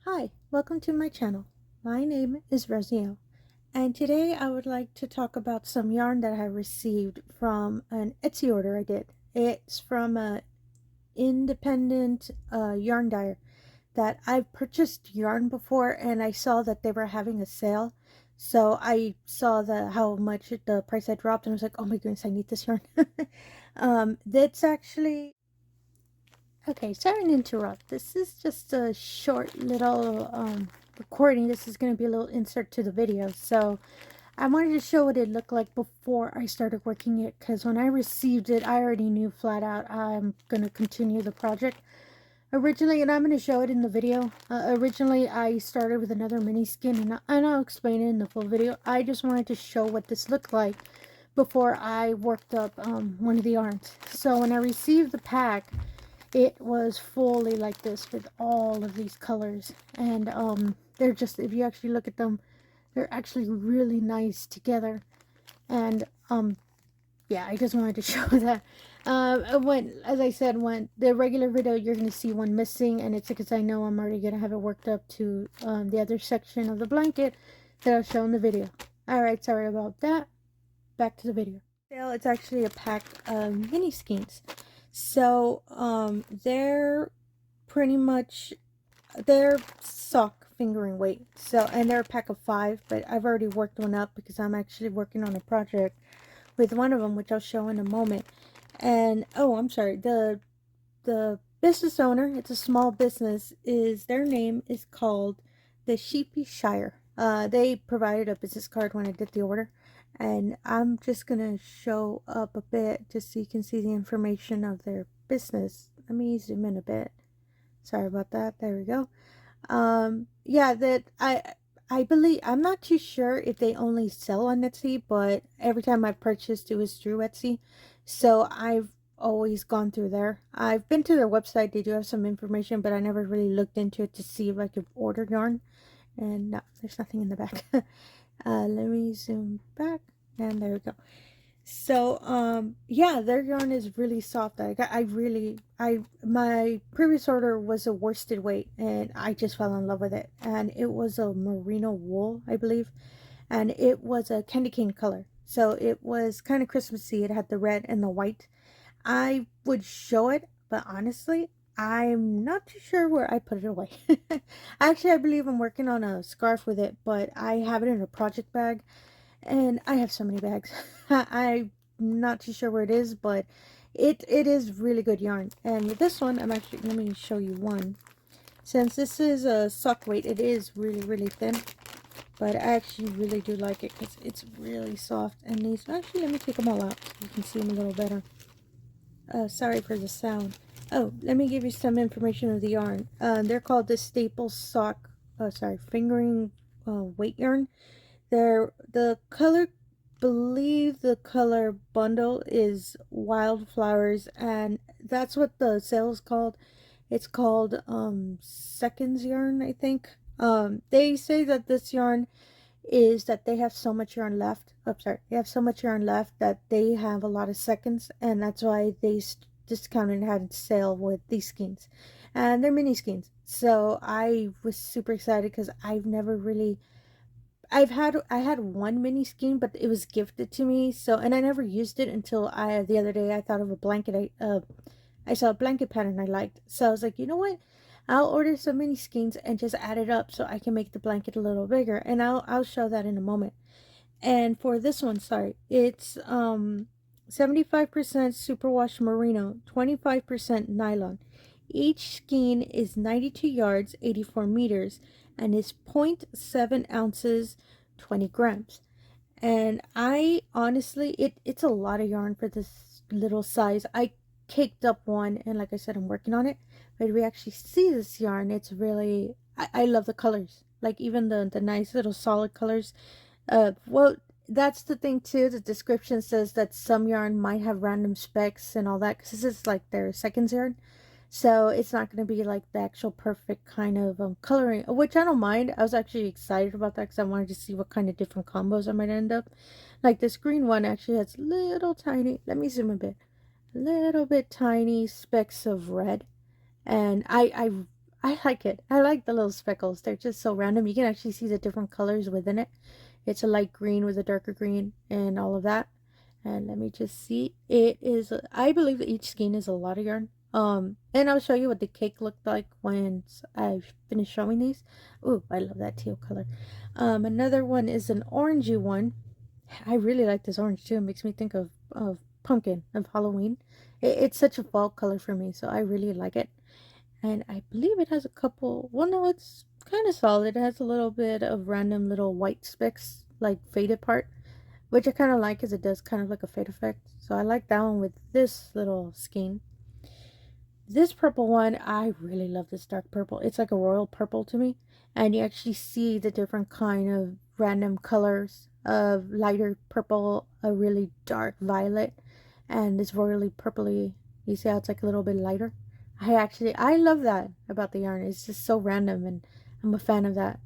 Hi, welcome to my channel. My name is Rosy O, and today I would like to talk about some yarn that I received from an Etsy order I did. It's from a independent yarn dyer that I've purchased yarn before, and I saw that they were having a sale. So I saw how much the price had dropped, and I was like, oh my goodness, I need this yarn. That's actually Okay, sorry to interrupt. This is just a short little recording. This is going to be a little insert to the video. So I wanted to show what it looked like before I started working it, because when I received it, I already knew flat out I'm going to continue the project. Originally, and I'm going to show it in the video, originally I started with another mini skin, and I'll explain it in the full video. I just wanted to show what this looked like before I worked up one of the yarns. So when I received the pack, it was fully like this with all of these colors, and they're just, if you actually look at them, they're actually really nice together. And yeah, I just wanted to show that. As I said, when the regular video, you're going to see one missing, and it's because I know I'm already going to have it worked up to the other section of the blanket that I'll show in the video. Alright, sorry about that. Back to the video. It's actually a pack of mini skeins. So they're pretty much, they're sock fingering weight. So, and they're a pack of 5, but I've already worked one up because I'm actually working on a project with one of them, which I'll show in a moment. And oh, I'm sorry, the business owner, it's a small business, their name is called the SheepyShire. They provided a business card when I did the order, and I'm just gonna show up a bit just so you can see the information of their business. Let me zoom in a bit. Sorry about that. There we go. Yeah, that I believe, I'm not too sure if they only sell on Etsy, but every time I purchased, it was through Etsy, so I've always gone through there. I've been to their website. They do have some information, but I never really looked into it to see if I could order yarn. And no, there's nothing in the back. Let me zoom back, and there we go. So yeah, their yarn is really soft. My previous order was a worsted weight, and I just fell in love with it. And it was a merino wool, I believe, and it was a candy cane color, so it was kind of Christmassy. It had the red and the white. I would show it, but honestly, I'm not too sure where I put it away. Actually, I believe I'm working on a scarf with it, but I have it in a project bag, and I have so many bags. I'm not too sure where it is, but it is really good yarn. And with this one, let me show you one. Since this is a sock weight, it is really thin, but I actually really do like it because it's really soft. And these, actually, let me take them all out so you can see them a little better. Sorry for the sound. Oh, let me give you some information of the yarn. They're called the staple sock, fingering weight yarn. The color, believe the color bundle is wildflowers, and that's what the sale is called. It's called seconds yarn, I think. They say that this yarn is that they have so much yarn left. Oh, sorry, they have so much yarn left that they have a lot of seconds, and that's why they discounted and had sale with these skeins, and they're mini skeins. So I was super excited because I've never really, I had one mini skein, but it was gifted to me. So, and I never used it until the other day I thought of a blanket. I saw a blanket pattern I liked, so I was like, you know what? I'll order some mini skeins and just add it up so I can make the blanket a little bigger, and I'll show that in a moment. And for this one, sorry, it's 75% superwash merino, 25% nylon. Each skein is 92 yards, 84 meters, and is 0.7 ounces, 20 grams. And I honestly, it's a lot of yarn for this little size. I caked up one, and like I said, I'm working on it. But we actually see this yarn, it's really, I love the colors. Like even the nice little solid colors. Well, that's the thing too. The description says that some yarn might have random specks and all that, because this is like their seconds yarn. So it's not going to be like the actual perfect kind of coloring, which I don't mind. I was actually excited about that because I wanted to see what kind of different combos I might end up. Like this green one actually has little tiny, let me zoom a bit, little bit tiny specks of red. And I like it. I like the little speckles. They're just so random. You can actually see the different colors within it. It's a light green with a darker green and all of that. And let me just see. It is, I believe that each skein is a lot of yarn. And I'll show you what the cake looked like once I finish showing these. Ooh, I love that teal color. Another one is an orangey one. I really like this orange too. It makes me think of pumpkin, of Halloween. It's such a fall color for me, so I really like it. And I believe it has a couple, well, no, it's kind of solid. It has a little bit of random little white specks, like faded part, which I kind of like because it does kind of like a fade effect. So I like that one with this little skein. This purple one, I really love this dark purple. It's like a royal purple to me. And you actually see the different kind of random colors of lighter purple, a really dark violet, and this royally purpley. You see how it's like a little bit lighter? I love that about the yarn. It's just so random, and I'm a fan of that.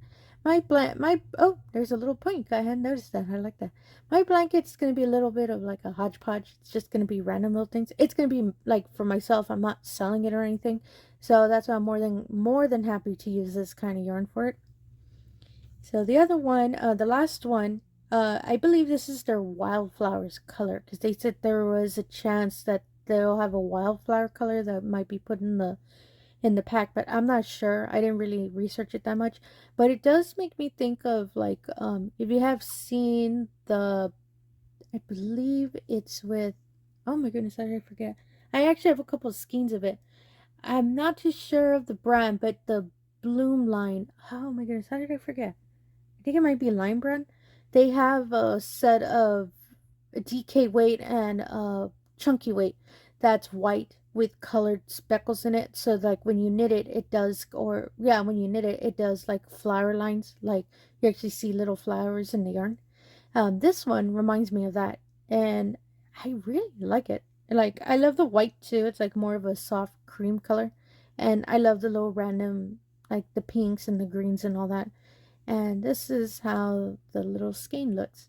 Oh, there's a little pink. I hadn't noticed that. I like that. My blanket's going to be a little bit of like a hodgepodge. It's just going to be random little things. It's going to be like for myself. I'm not selling it or anything. So that's why I'm more than happy to use this kind of yarn for it. So the other one, the last one, I believe this is their wildflowers color, because they said there was a chance that they'll have a wildflower color that might be put in the pack, but I'm not sure. I didn't really research it that much, but it does make me think of like if you have seen the, I believe it's with, oh my goodness, how did I forget? I actually have a couple of skeins of it. I'm not too sure of the brand, but the Bloom line, oh my goodness, how did I forget? I think it might be Lime brand. They have a set of DK weight and chunky weight that's white with colored speckles in it. So like when you knit it, it does, or yeah, when you knit it, it does like flower lines. Like you actually see little flowers in the yarn. This one reminds me of that, and I really like it. Like I love the white too. It's like more of a soft cream color, and I love the little random like the pinks and the greens and all that. And this is how the little skein looks.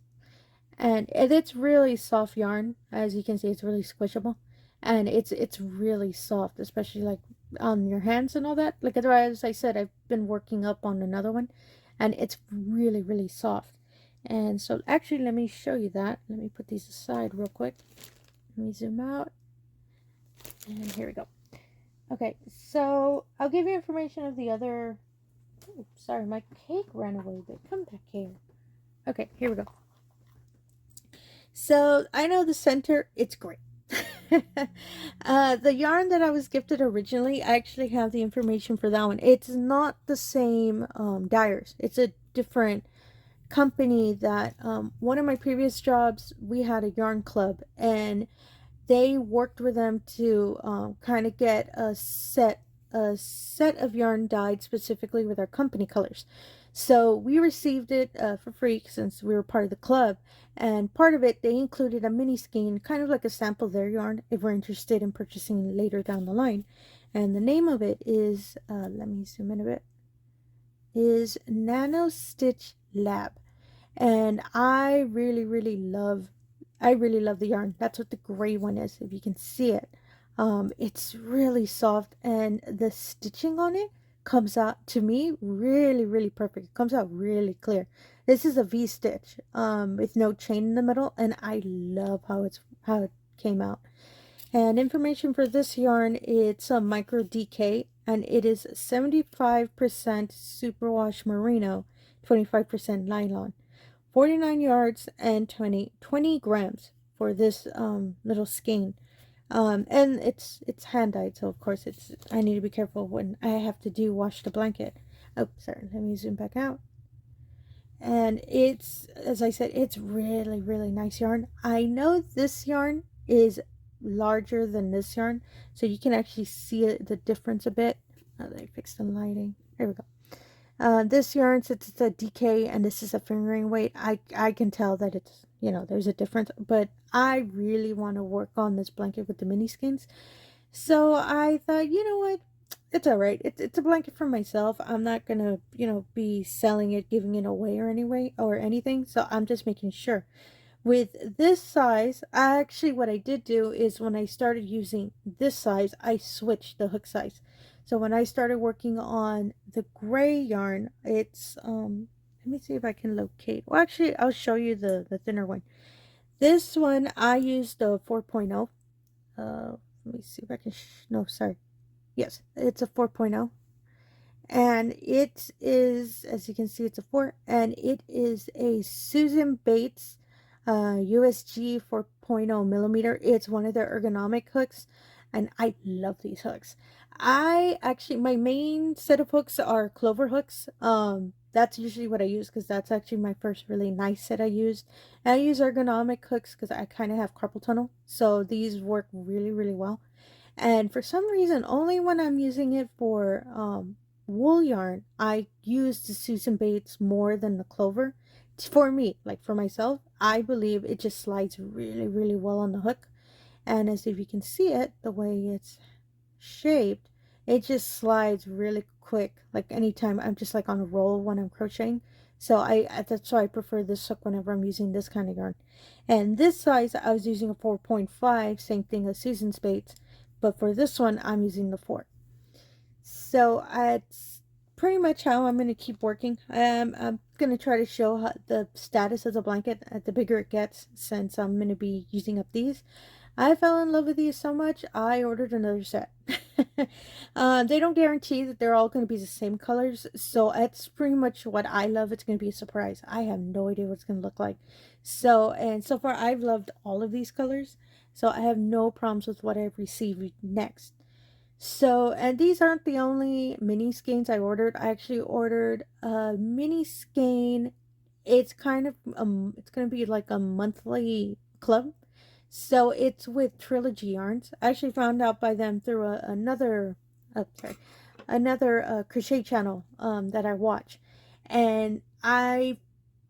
And it's really soft yarn. As you can see, it's really squishable. And it's really soft, especially like on your hands and all that. Like as I said, I've been working up on another one, and it's really, really soft. And so actually, let me show you that. Let me put these aside real quick. Let me zoom out. And here we go. Okay, so I'll give you information of the other. Oh, sorry, my cake ran away, but come back here. Okay, here we go. So I know the center, it's great. The yarn that I was gifted originally, I actually have the information for that one. It's not the same dyers. It's a different company that one of my previous jobs, we had a yarn club, and they worked with them to kind of get a set of yarn dyed specifically with our company colors. So we received it for free since we were part of the club, and part of it they included a mini skein, kind of like a sample of their yarn if we're interested in purchasing later down the line. And the name of it is let me zoom in a bit, is Nano Stitch Lab. And I really love the yarn. That's what the gray one is, if you can see it. It's really soft, and the stitching on it comes out to me really perfect. It comes out really clear. This is a V stitch with no chain in the middle, and I love how it came out. And information for this yarn, it's a micro DK, and it is 75% superwash merino, 25% nylon. 49 yards and 20 grams for this little skein. And it's hand dyed, so of course I need to be careful when I have to wash the blanket. Oh, sorry, let me zoom back out. And it's, as I said, it's really nice yarn. I know this yarn is larger than this yarn, so you can actually see the difference a bit. Oh, they fixed the lighting. There we go. This yarn, since it's a DK and this is a fingering weight, I can tell that it's, there's a difference, but I really want to work on this blanket with the mini skeins. So I thought, you know what, it's all right. It's a blanket for myself. I'm not gonna, be selling it, giving it away or anything. So I'm just making sure. With this size, what I did do is when I started using this size, I switched the hook size. So when I started working on the gray yarn, it's let me see if I can locate. Well, actually, I'll show you the thinner one. This one I used the 4.0. Let me see if I can. No, sorry. Yes, it's a 4.0. And it is, as you can see, it's a 4, and it is a Susan Bates USG 4.0 millimeter. It's one of their ergonomic hooks, and I love these hooks. I actually, my main set of hooks are clover hooks. That's usually what I use because that's actually my first really nice set I used. And I use ergonomic hooks because I kind of have carpal tunnel, so these work really, really well. And for some reason, only when I'm using it for wool yarn, I use the Susan Bates more than the clover. For me, like for myself, I believe it just slides really, really well on the hook. And as if you can see it, the way it's shaped, it just slides really quick. Like anytime I'm just like on a roll when I'm crocheting. So that's why I prefer this hook whenever I'm using this kind of yarn. And this size, I was using a 4.5, same thing as Susan Bates. But for this one, I'm using the 4. So it's pretty much how I'm going to keep working. I'm going to try to show how the status of the blanket the bigger it gets, since I'm going to be using up these. I fell in love with these so much, I ordered another set. They don't guarantee that they're all going to be the same colors, so that's pretty much what I love. It's going to be a surprise. I have no idea what it's going to look like. So, and so far I've loved all of these colors, so I have no problems with what I've received next. So, and these aren't the only mini skeins I ordered. I actually ordered a mini skein. It's kind of it's going to be like a monthly club. So it's with Trilogy yarns. I actually found out by them through another crochet channel that I watch. And I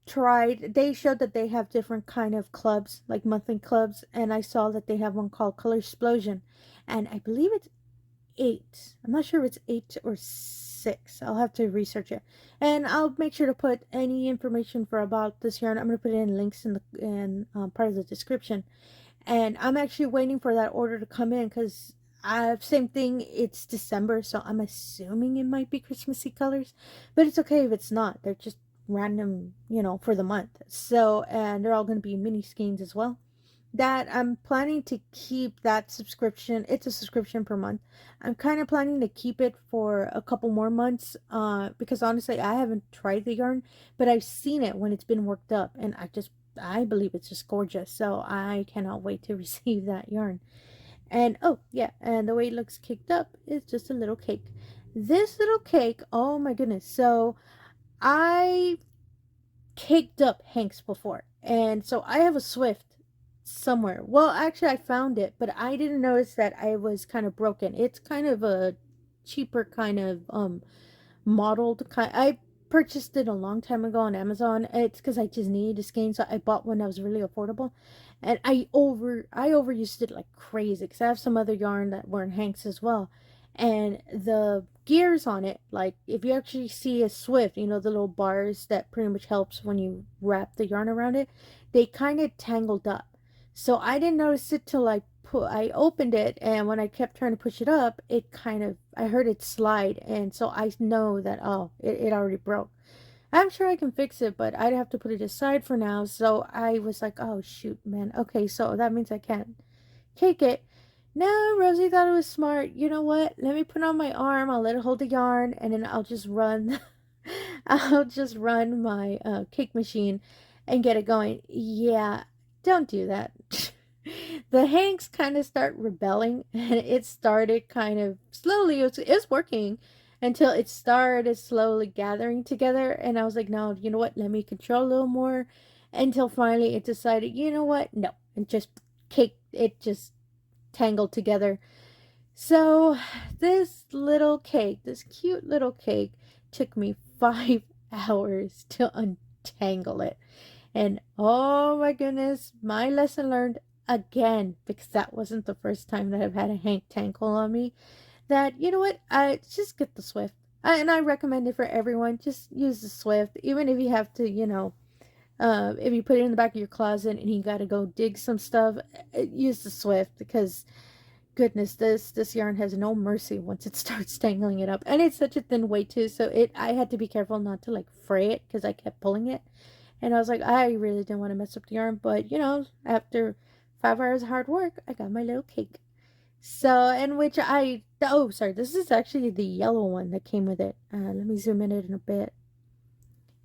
tried, they showed that they have different kind of clubs, like monthly clubs, and I saw that they have one called Color Explosion, and I believe it's 8. I'm not sure if it's 8 or 6. I'll have to research it, and I'll make sure to put any information for about this yarn. I'm going to put it in links in the part of the description. And I'm actually waiting for that order to come in because same thing, it's December, so I'm assuming it might be Christmassy colors, but it's okay if it's not. They're just random, for the month. So, and they're all going to be mini skeins as well. That I'm planning to keep that subscription. It's a subscription per month. I'm kind of planning to keep it for a couple more months because honestly I haven't tried the yarn, but I've seen it when it's been worked up, and I believe it's just gorgeous. So I cannot wait to receive that yarn. And oh yeah, and the way it looks caked up is just a little cake. This little cake, oh my goodness. So I caked up hanks before, and so I have a Swift somewhere. Well, actually I found it, but I didn't notice that I was kind of broken. It's kind of a cheaper kind of modeled kind. I purchased it a long time ago on Amazon. It's because I just needed a skein, so I bought one that was really affordable. And I overused it like crazy because I have some other yarn that were in hanks as well. And the gears on it, like if you actually see a Swift, the little bars that pretty much helps when you wrap the yarn around it, they kind of tangled up. So I didn't notice it till I opened it, and when I kept trying to push it up, I heard it slide, and so I know that, oh, it already broke. I'm sure I can fix it, but I'd have to put it aside for now. So I was like, oh shoot, man. Okay, so that means I can't cake it. No, Rosie thought it was smart. You know what? Let me put on my arm. I'll let it hold the yarn, and then I'll just run. I'll just run my cake machine and get it going. Yeah, don't do that. The hanks kind of start rebelling, and it started kind of slowly. It was working until it started slowly gathering together, and I was like, no, you know what? Let me control a little more, until finally it decided, you know what? No, and just it just tangled together. So this little cake, this cute little cake, took me 5 hours to untangle it. And oh my goodness, my lesson learned again, because that wasn't the first time that I've had a hank tangle on me, that, you know what, I just get the Swift. And I recommend it for everyone. Just use the Swift, even if you have to, if you put it in the back of your closet and you got to go dig some stuff, use the Swift, because goodness, this yarn has no mercy once it starts tangling it up. And it's such a thin weight too, so I had to be careful not to like fray it because I kept pulling it. And I was like, I really didn't want to mess up the yarn, but you know, after 5 hours of hard work, I got my little cake. So, and which oh, sorry, this is actually the yellow one that came with it. Let me zoom in a bit.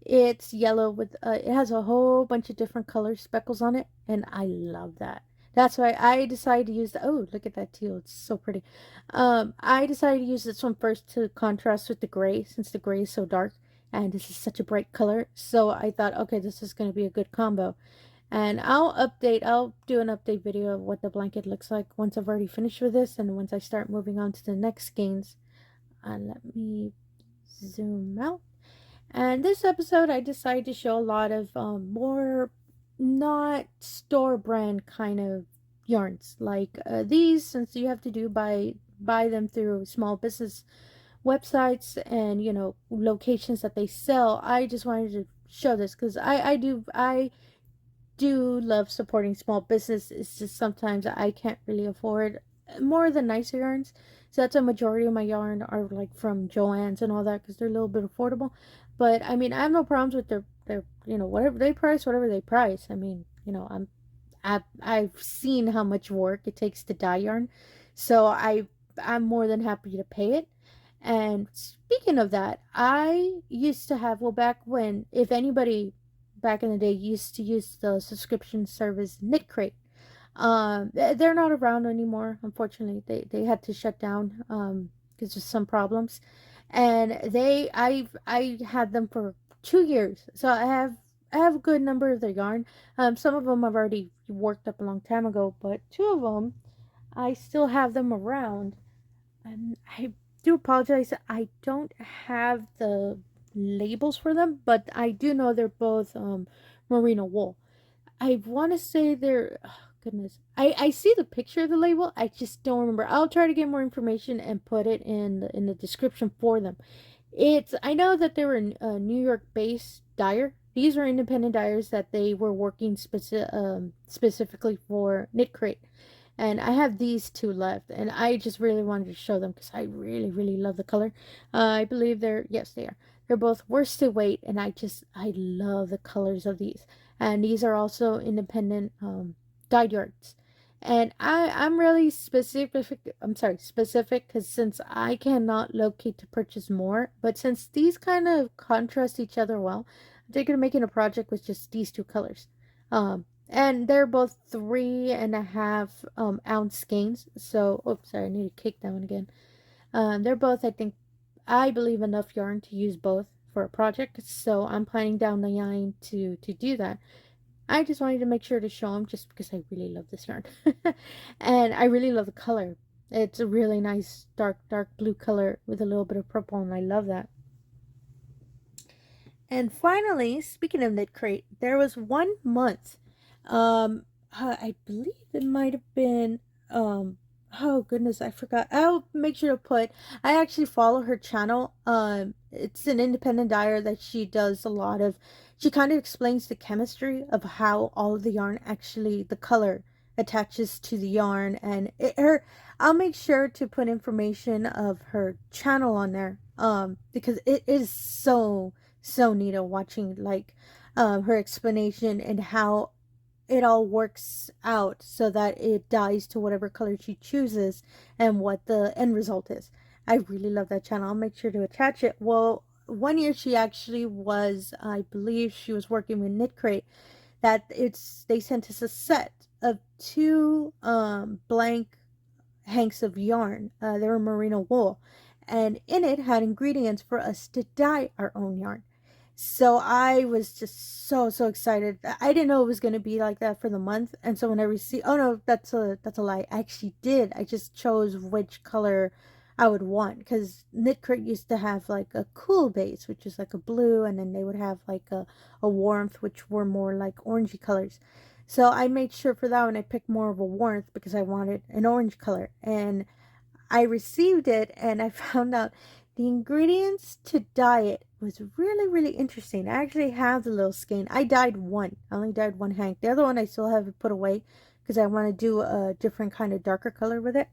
It's yellow with, it has a whole bunch of different color speckles on it, and I love that. That's why I decided to use the, oh, look at that teal. It's so pretty. I decided to use this one first to contrast with the gray, since the gray is so dark, and this is such a bright color. So I thought, okay, this is going to be a good combo. And I'll do an update video of what the blanket looks like once I've already finished with this, and once I start moving on to the next skeins. Let me zoom out. And this episode, I decided to show a lot of more not store brand kind of yarns like these, since you have to buy them through small business websites and, you know, locations that they sell. I just wanted to show this because I do love supporting small business. It's just sometimes I can't really afford more of the nicer yarns. So that's a majority of my yarn are like from Joann's and all that because they're a little bit affordable. But I mean, I have no problems with their you know, whatever they price, whatever they price. I mean, you know, I've seen how much work it takes to dye yarn, so I'm more than happy to pay it. And speaking of that, I used to have, well, back when, if anybody back in the day used to use the subscription service Knit Crate. They're not around anymore, unfortunately. They had to shut down because of some problems. And I had them for 2 years, so I have a good number of their yarn. Some of them I've already worked up a long time ago, but two of them I still have them around. And I do apologize, I don't have the labels for them, but I do know they're both merino wool. I want to say they're, oh, goodness, I see the picture of the label, I just don't remember. I'll try to get more information and put it in the description for them. I know that they were a New York based dyer. These are independent dyers that they were working specifically for Knit Crate. And I have these two left, and I just really wanted to show them because I really, really love the color. I believe yes, they are. They're both worsted weight, and I love the colors of these. And these are also independent dyed yards. And I'm really specific, because since I cannot locate to purchase more, but since these kind of contrast each other well, I'm thinking of making a project with just these two colors. And they're both 3.5 ounce skeins. So, oops, sorry, I need to kick that one again. They're both, I believe, enough yarn to use both for a project. So I'm planning down the line to do that. I just wanted to make sure to show them just because I really love this yarn. And I really love the color. It's a really nice dark blue color with a little bit of purple, and I love that. And finally, speaking of Knit Crate, there was 1 month. I believe it might have been, oh goodness, I forgot. I'll make sure to put, I actually follow her channel. It's an independent dyer that she does a lot of, she kind of explains the chemistry of how all of the yarn actually, the color attaches to the yarn. And I'll make sure to put information of her channel on there, because it is so neat watching like her explanation and how it all works out so that it dyes to whatever color she chooses and what the end result is. I really love that channel. I'll make sure to attach it. Well, 1 year she actually was, I believe she was working with Knit Crate, they sent us a set of 2 blank hanks of yarn. They were merino wool, and in it had ingredients for us to dye our own yarn. So I was just so excited. I didn't know it was going to be like that for the month. And so when I received, oh no, that's a lie. I actually did. I just chose which color I would want, because Knit Crate used to have like a cool base, which is like a blue, and then they would have like a warmth, which were more like orangey colors. So I made sure for that one I picked more of a warmth because I wanted an orange color. And I received it, and I found out the ingredients to dye it was really interesting. I actually have the little skein. I dyed one. I only dyed one hank. The other one I still have it put away because I want to do a different kind of darker color with it.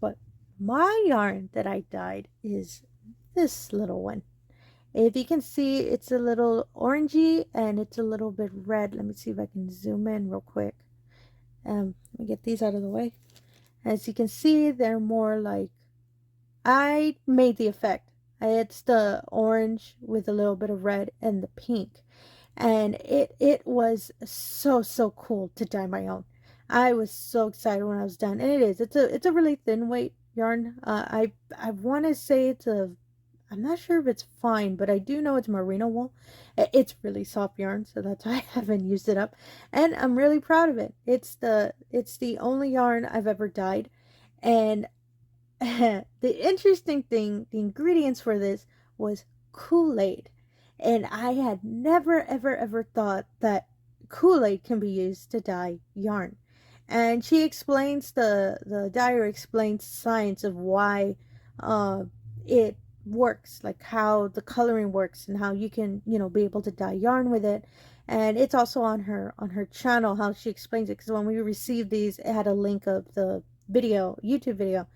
but my yarn that I dyed is this little one. If you can see, it's a little orangey and it's a little bit red. Let me see if I can zoom in real quick. Let me get these out of the way. As you can see, they're more like, I made the effect. It's the orange with a little bit of red and the pink. And it was so cool to dye my own. I was so excited when I was done. And it is. It's a really thin weight yarn. I want to say it's a, I'm not sure if it's fine, but I do know it's merino wool. It's really soft yarn, so that's why I haven't used it up. And I'm really proud of it. It's the only yarn I've ever dyed. And the interesting thing, the ingredients for this was Kool-Aid. And I had never ever thought that Kool-Aid can be used to dye yarn. And she explains, the dyer explains the science of why it works, like how the coloring works and how you can, you know, be able to dye yarn with it. And it's also on her channel how she explains it, because when we received these, it had a link of the video, YouTube video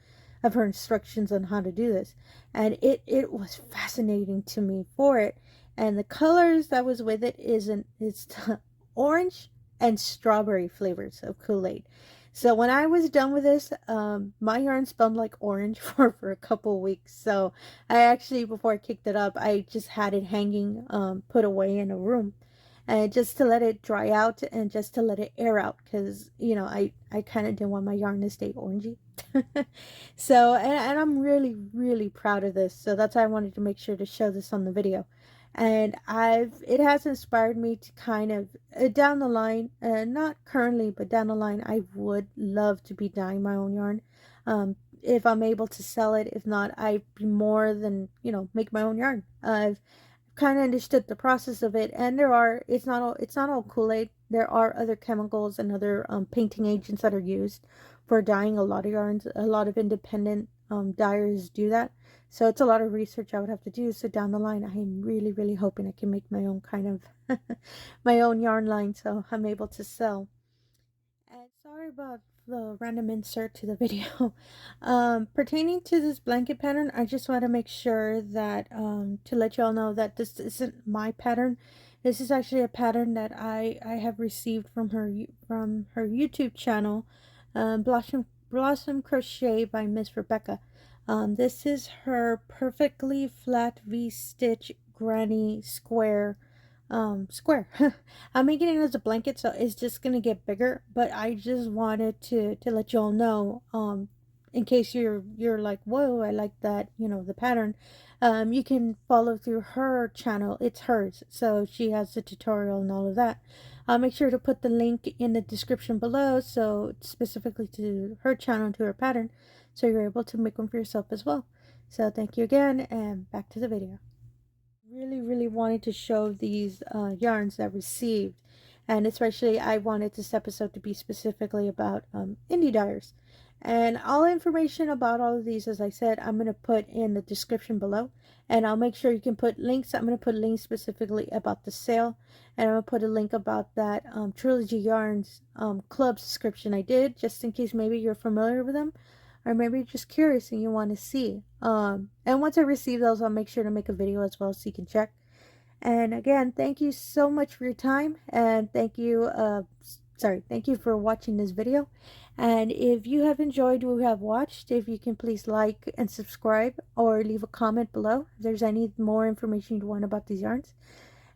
of her instructions on how to do this. And it was fascinating to me for it. And the colors that was with it it's the orange and strawberry flavors of Kool-Aid. So when I was done with this, my yarn smelled like orange for a couple weeks. So I actually, before I kicked it up, I just had it hanging, put away in a room, and just to let it dry out and just to let it air out, because, you know, I kind of didn't want my yarn to stay orangey. So, and I'm really proud of this. So that's why I wanted to make sure to show this on the video. And it has inspired me to kind of, down the line, not currently, but down the line, I would love to be dyeing my own yarn. If I'm able to sell it. If not, I'd be more than, you know, make my own yarn. I've kind of understood the process of it, and it's not all Kool-Aid. There are other chemicals and other painting agents that are used for dyeing a lot of yarns. A lot of independent dyers do that. So it's a lot of research I would have to do. So down the line, I am really hoping I can make my own kind of my own yarn line, so I'm able to sell. And sorry about the random insert to the video. Pertaining to this blanket pattern, I just want to make sure that to let y'all know that this isn't my pattern. This is actually a pattern that I have received from her YouTube channel, Blossom Crochet by Miss Rebecca. This is her perfectly flat V-stitch granny square. I'm making it as a blanket, so it's just gonna get bigger, but I just wanted to let you all know, in case you're like, whoa, I like that, you know, the pattern. You can follow through her channel. It's hers, so she has the tutorial and all of that. I'll make sure to put the link in the description below, so specifically to her channel, to her pattern, so you're able to make one for yourself as well. So thank you again, and back to the video. Really wanted to show these yarns that I received, and especially I wanted this episode to be specifically about indie dyers. And all information about all of these, as I said, I'm going to put in the description below, and I'll make sure you can put links. I'm going to put links specifically about the sale, and I'm going to put a link about that Trilogy Yarns club subscription I did, just in case maybe you're familiar with them, or maybe you're just curious and you want to see. And once I receive those, I'll make sure to make a video as well, so you can check. And again, thank you so much for your time, and thank you for watching this video. And if you have enjoyed what we have watched, if you can please like and subscribe, or leave a comment below if there's any more information you want about these yarns.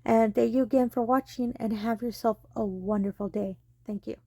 And thank you again for watching, and have yourself a wonderful day. Thank you.